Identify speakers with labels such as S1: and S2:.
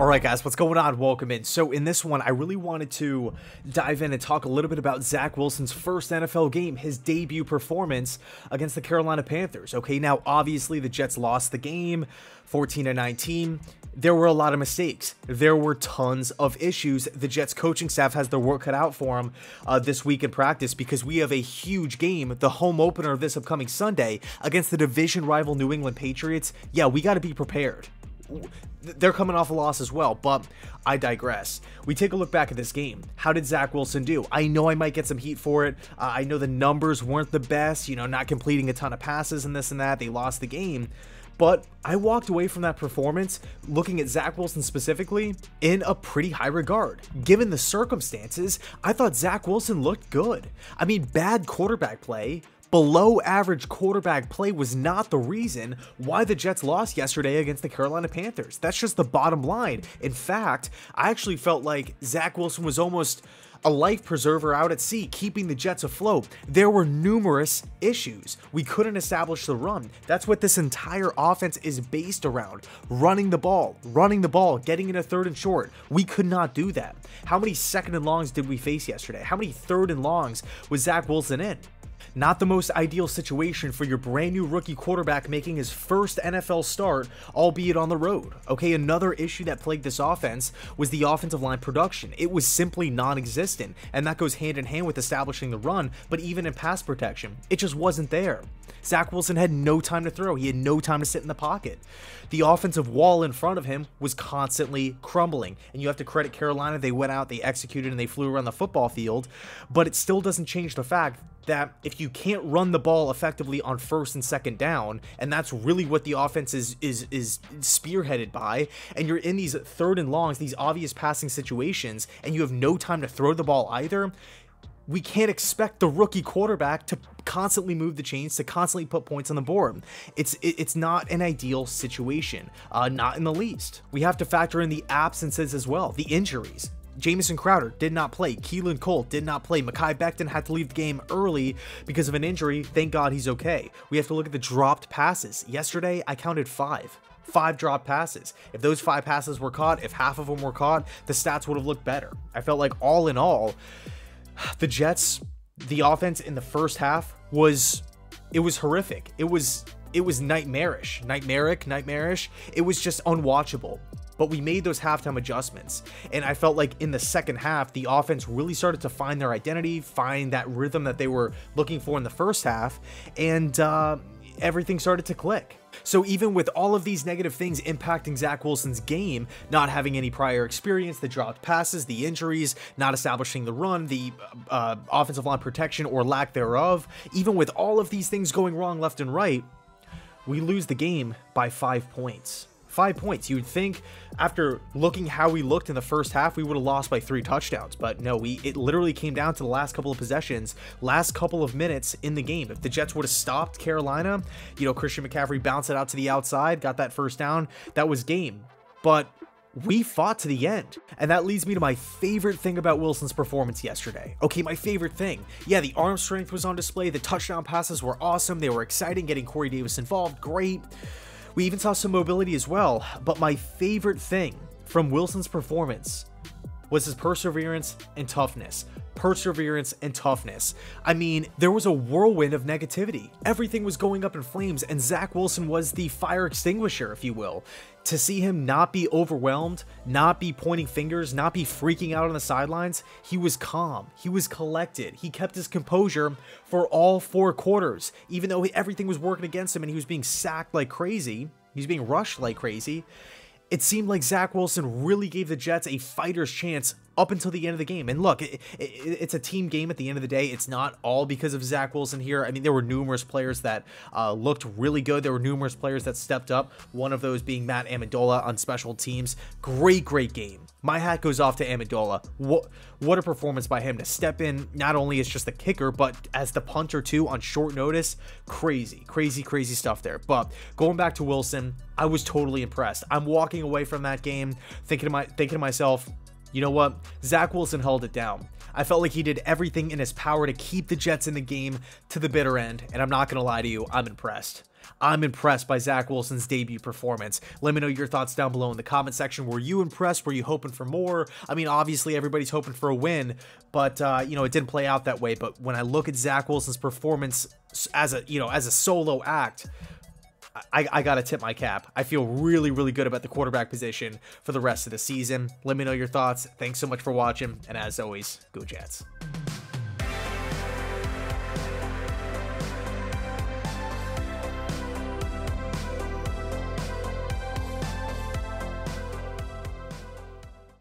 S1: Alright guys, what's going on? Welcome in. So in this one, I really wanted to dive in and talk a little bit about Zach Wilson's first NFL game, his debut performance against the Carolina Panthers. Okay, now obviously the Jets lost the game, 14-19. There were a lot of mistakes. There were tons of issues. The Jets coaching staff has their work cut out for them this week in practice because we have a huge game, the home opener of this upcoming Sunday against the division rival New England Patriots. Yeah, we got to be prepared. They're coming off a loss as well, but I digress. We take a look back at this game. How did Zach Wilson do? I know I might get some heat for it. I know the numbers weren't the best, not completing a ton of passes and this and that. They lost the game. But I walked away from that performance looking at Zach Wilson specifically in a pretty high regard. Given the circumstances, I thought Zach Wilson looked good. I mean, bad quarterback play, below average quarterback play was not the reason why the Jets lost yesterday against the Carolina Panthers. That's just the bottom line. In fact, I actually felt like Zach Wilson was almost a life preserver out at sea, keeping the Jets afloat. There were numerous issues. We couldn't establish the run. That's what this entire offense is based around. Running the ball, getting in a third and short. We could not do that. How many second and longs did we face yesterday? How many third and longs was Zach Wilson in? Not the most ideal situation for your brand new rookie quarterback making his first NFL start, albeit on the road. Okay, another issue that plagued this offense was the offensive line production. It was simply non-existent, and that goes hand in hand with establishing the run, but even in pass protection, it just wasn't there. Zach Wilson had no time to throw. He had no time to sit in the pocket. The offensive wall in front of him was constantly crumbling, and you have to credit Carolina. They went out, they executed, and they flew around the football field, but it still doesn't change the fact that if you can't run the ball effectively on first and second down, and that's really what the offense is spearheaded by, and you're in these third and longs, these obvious passing situations, and you have no time to throw the ball either, we can't expect the rookie quarterback to constantly move the chains, to constantly put points on the board. It's not an ideal situation, not in the least. We have to factor in the absences as well, the injuries. Jamison Crowder did not play. Keelan Cole did not play. Mekhi Becton had to leave the game early because of an injury. Thank God he's okay. We have to look at the dropped passes. Yesterday, I counted 5 dropped passes. If those 5 passes were caught, if half of them were caught, the stats would have looked better. I felt like all in all, the Jets, the offense in the first half was horrific. It was nightmarish. It was just unwatchable. But we made those halftime adjustments, and I felt like in the second half, the offense really started to find their identity, find that rhythm that they were looking for in the first half, and everything started to click. So even with all of these negative things impacting Zach Wilson's game, not having any prior experience, the dropped passes, the injuries, not establishing the run, the offensive line protection or lack thereof, even with all of these things going wrong left and right, we lose the game by 5 points. 5 points. You would think after looking how we looked in the first half, we would have lost by 3 touchdowns, but no, it literally came down to the last couple of possessions, last couple of minutes in the game. If the Jets would have stopped Carolina, Christian McCaffrey bounced it out to the outside, got that first down, that was game. But we fought to the end, and that leads me to my favorite thing about Wilson's performance yesterday. Okay, my favorite thing. Yeah, the arm strength was on display, the touchdown passes were awesome, they were exciting, getting Corey Davis involved, great. We even saw some mobility as well, but my favorite thing from Wilson's performance was his perseverance and toughness. I mean, there was a whirlwind of negativity. Everything was going up in flames, and Zach Wilson was the fire extinguisher, if you will. To see him not be overwhelmed, not be pointing fingers, not be freaking out on the sidelines, he was calm, he was collected, he kept his composure for all 4 quarters, even though everything was working against him and he was being sacked like crazy, he was being rushed like crazy. It seemed like Zach Wilson really gave the Jets a fighter's chance up until the end of the game. And look, it's a team game at the end of the day. It's not all because of Zach Wilson here. I mean, there were numerous players that looked really good. There were numerous players that stepped up. One of those being Matt Amendola on special teams. Great game. My hat goes off to Amendola. What a performance by him to step in, not only as just the kicker, but as the punter too on short notice. Crazy stuff there. But going back to Wilson, I was totally impressed. I'm walking away from that game thinking to myself, you know what? Zach Wilson held it down. I felt like he did everything in his power to keep the Jets in the game to the bitter end, and I'm not going to lie to you, I'm impressed. I'm impressed by Zach Wilson's debut performance. Let me know your thoughts down below in the comment section. Were you impressed? Were you hoping for more? I mean, obviously everybody's hoping for a win, but you know, it didn't play out that way. But when I look at Zach Wilson's performance as a solo act, I gotta tip my cap. I feel really, really good about the quarterback position for the rest of the season. Let me know your thoughts. Thanks so much for watching, and as always, go Jets.